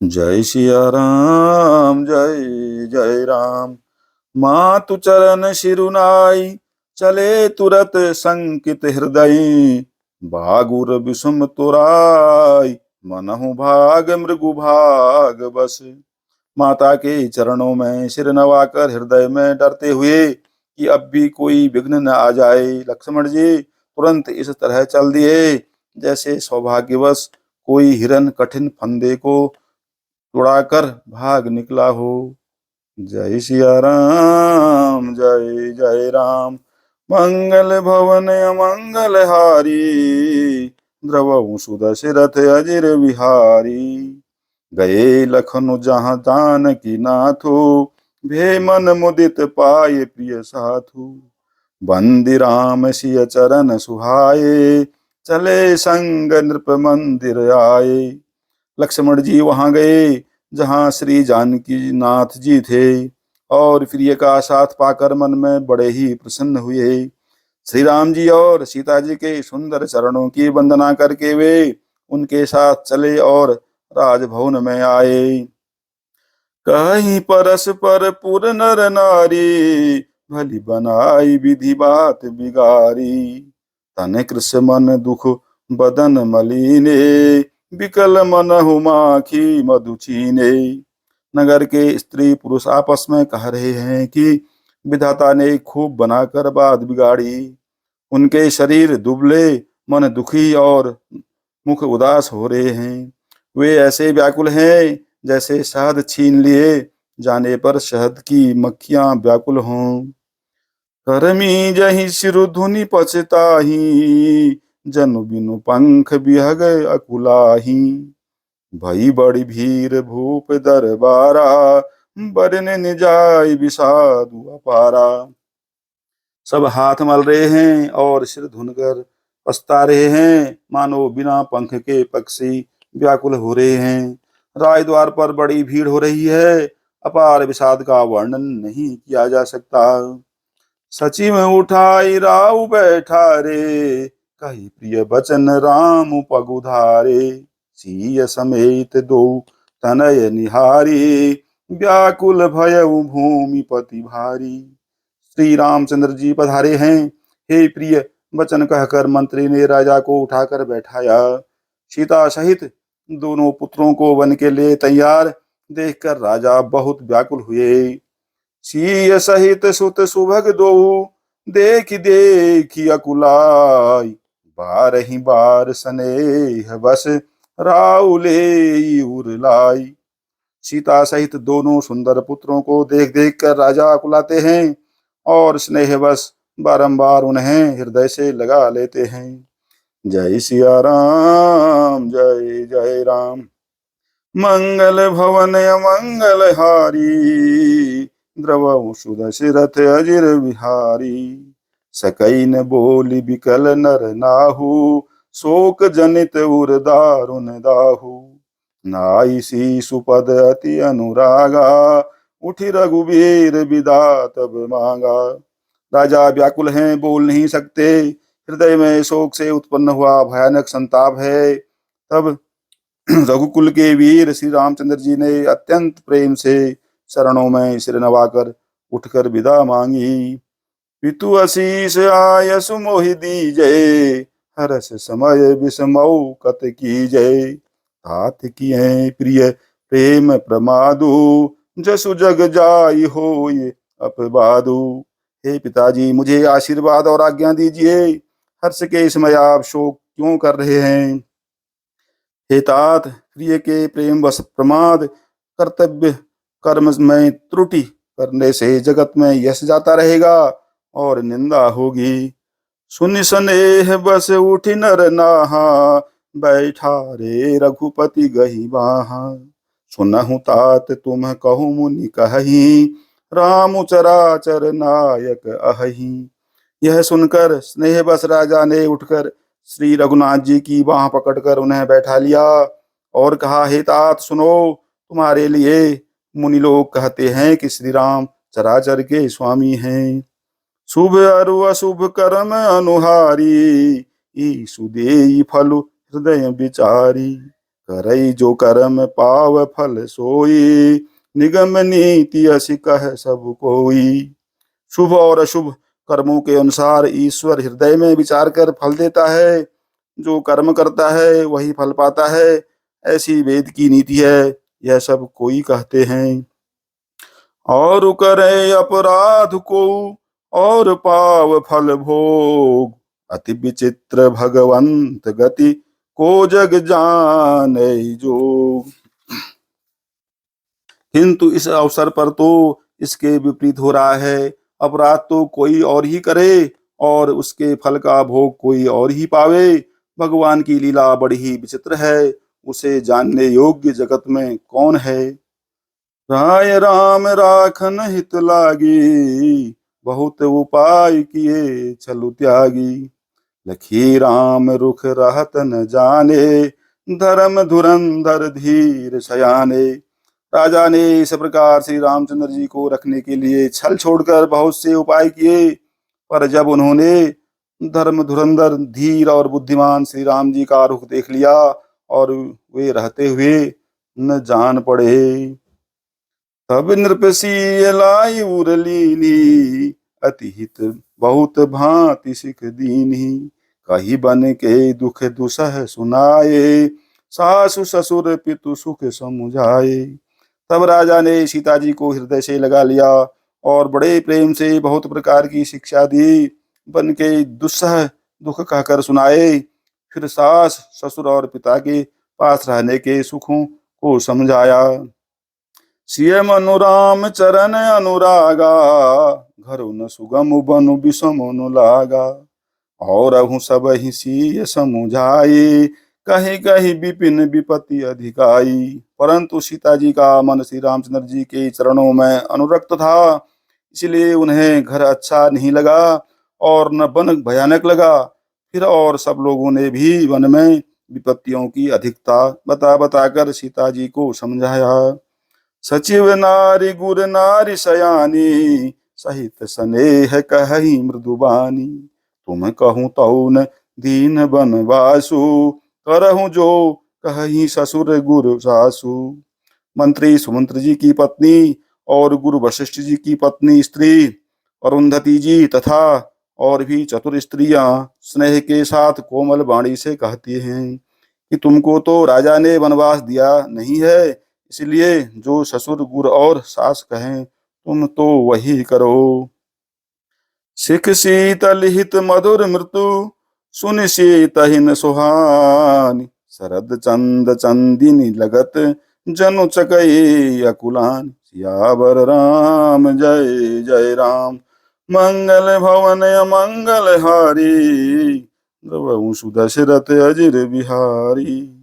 जय सिया राम जय जय राम। मातु चरण शिरुनाई चले तुरत संकित हृदय। भागुर विषम तुराई मनहु भाग मृगु भाग बस। माता के चरणों में सिर नवाकर हृदय में डरते हुए कि अब भी कोई विघ्न न आ जाए, लक्ष्मण जी तुरंत इस तरह चल दिए जैसे सौभाग्यवश कोई हिरन कठिन फंदे को उड़ाकर भाग निकला हो। जय सिया राम जय जय राम। मंगल भवन अमंगल हारी द्रवहु सुदशरथ अजिर विहारी। गए लखनु जहाँ जानकी नाथो भे मन मुदित पाए प्रिय साथु। बंदी राम सिय चरण सुहाए चले संग नृप मंदिर आए। लक्ष्मण जी वहां गए जहां श्री जानकी नाथ जी थे और प्रिय का साथ पाकर मन में बड़े ही प्रसन्न हुए। श्री राम जी और सीता जी के सुंदर चरणों की वंदना करके वे उनके साथ चले और राजभवन में आए। कहीं परस्पर पुर नर नारी भली बनाई विधि बात बिगारी। तन कृष मन दुख बदन मलीने विकल मन हुमाखी मधु छीने। नगर के स्त्री पुरुष आपस में कह रहे हैं कि विधाता ने खूब बनाकर बात बिगाड़ी। उनके शरीर दुबले, मन दुखी और मुख उदास हो रहे हैं। वे ऐसे व्याकुल हैं जैसे शहद छीन लिए जाने पर शहद की मक्खियां व्याकुल हों। करमी जहि सिरु धुनि पछताही जनु बिनु पंख बिहग अकुलाही। भई बड़ी भीर भूप दरबारा बरने निजाय विषादु अपारा। सब हाथ मल रहे हैं और सिर धुनकर पछता रहे हैं, मानो बिना पंख के पक्षी व्याकुल हो रहे हैं। राय द्वार पर बड़ी भीड़ हो रही है, अपार विषाद का वर्णन नहीं किया जा सकता। सचिव उठाई राउ बैठा रे कही प्रिय बचन राम पगुधारे। सीय समेत दो तनय निहारी व्याकुल भयउ भूमि पति भारी। श्री रामचंद्र जी पधारे हैं, हे प्रिय वचन कहकर मंत्री ने राजा को उठाकर बैठाया। सीता सहित दोनों पुत्रों को वन के लिए तैयार देखकर राजा बहुत व्याकुल हुए। सीय सहित सुत सुभग दो देख देखी अकुलाई। बारहि बार स्नेह बस राउले उरलाई। सीता सहित दोनों सुंदर पुत्रों को देख देख कर राजा अकुलाते हैं और स्नेहवश बारंबार उन्हें हृदय से लगा लेते हैं। जय सिया राम जय जय राम। मंगल भवन अमंगल हारी द्रवहु सुदशरथ अजिर विहारी। सकई न बोली बिकल नर नाहु शोक जनित उर दारुन दाहु। नाई सी सुपद अति अनुरागा उठी रघुवीर विदा तब मांगा। राजा व्याकुल हैं, बोल नहीं सकते, हृदय में शोक से उत्पन्न हुआ भयानक संताप है। तब रघुकुल के वीर श्री रामचंद्र जी ने अत्यंत प्रेम से चरणों में सिर नवाकर उठकर विदा मांगी। पितु आशीष आयसु मोहि दीजय हरस समय विषमऊ कत कीजय। तात किए प्रिय प्रेम प्रमादु जसु जग जाई होय अपबादु। हे पिताजी, मुझे आशीर्वाद और आज्ञा दीजिए। हर्ष के समय आप शोक क्यों कर रहे हैं? हे तात, प्रिय के प्रेम वश प्रमाद कर्तव्य कर्म में त्रुटि करने से जगत में यश जाता रहेगा और निंदा होगी। सुनि स्नेह बस उठि नर नाहा बैठा रे रघुपति गही बाहा। सुनहु तात तुम कहु मुनि कहि राम चराचर नायक अहि। यह सुनकर स्नेह बस राजा ने उठकर श्री रघुनाथ जी की बाह पकड़कर उन्हें बैठा लिया और कहा, हे तात सुनो, तुम्हारे लिए मुनि लोग कहते हैं कि श्री राम चराचर के स्वामी हैं। शुभ अरु अशुभ कर्म अनुहारी ईसु देई फल हृदय विचारी। करई जो कर्म पाव फल सोई, निगम नीति असी कह सब कोई। शुभ और अशुभ कर्मों के अनुसार ईश्वर हृदय में विचार कर फल देता है। जो कर्म करता है वही फल पाता है, ऐसी वेद की नीति है, यह सब कोई कहते हैं। और करे अपराध को और पाव फल भोग, अति विचित्र भगवंत गति को जग जाने जोग। किंतु इस अवसर पर तो इसके विपरीत हो रहा है। अपराध तो कोई और ही करे और उसके फल का भोग कोई और ही पावे। भगवान की लीला बड़ी ही विचित्र है, उसे जानने योग्य जगत में कौन है। राय राम राखन हित लागी, बहुत उपाय किए छलु त्यागी। लखी राम रुख रहत न जाने, धर्म धुरंधर धीर सयाने। राजा ने इस प्रकार श्री रामचंद्र जी को रखने के लिए छल छोड़कर बहुत से उपाय किए, पर जब उन्होंने धर्म धुरंधर धीर और बुद्धिमान श्री राम जी का रुख देख लिया और वे रहते हुए न जान पड़े। तब नृपसी लाई उरलीनी, अति हित बहुत भांति सिख दीनी। कही बन के दुख दुसह सुनाए, सासु ससुर पितु सुख समुझाए। तब राजा ने सीता जी को हृदय से लगा लिया और बड़े प्रेम से बहुत प्रकार की शिक्षा दी। बन के दुस्सह दुख कहकर सुनाए, फिर सास ससुर और पिता के पास रहने के सुखों को समझाया। सिय मनु राम चरण अनुरागा, घर न सुगम बनु विषम न लागा। और अहु सब ही सिय समुझाई, कहीं कहीं विपिन विपत्ति अधिकाई। परंतु सीता जी का मन श्री रामचंद्र जी के चरणों में अनुरक्त था, इसलिए उन्हें घर अच्छा नहीं लगा और न वन भयानक लगा। फिर और सब लोगों ने भी वन में विपत्तियों की अधिकता बता बताकर सीता जी को समझाया। सचिव नारी गुर नारी सयानी, सहित स्नेह कहि मृदुबानी। तुम कहूँ तौन दीन बनवासु, करहूँ जो कहीं ससुर गुरु सासु। मंत्री सुमंत्र जी की पत्नी और गुरु वशिष्ठ जी की पत्नी स्त्री अरुंधति जी तथा और भी चतुर स्त्रियां स्नेह के साथ कोमल वाणी से कहती हैं कि तुमको तो राजा ने वनवास दिया नहीं है, इसलिए जो ससुर गुरु और सास कहें तुम तो वही करो। सिख शीतल हित मधुर मृत्यु, सुन शीतहिन सुहानी। शरद चंद चंदिनी लगत, जनु चकई अकुलान। सियावर राम जय जय राम, मंगल भवन अमंगल हारी। द्रवहु सुदशरथ अजिर बिहारी।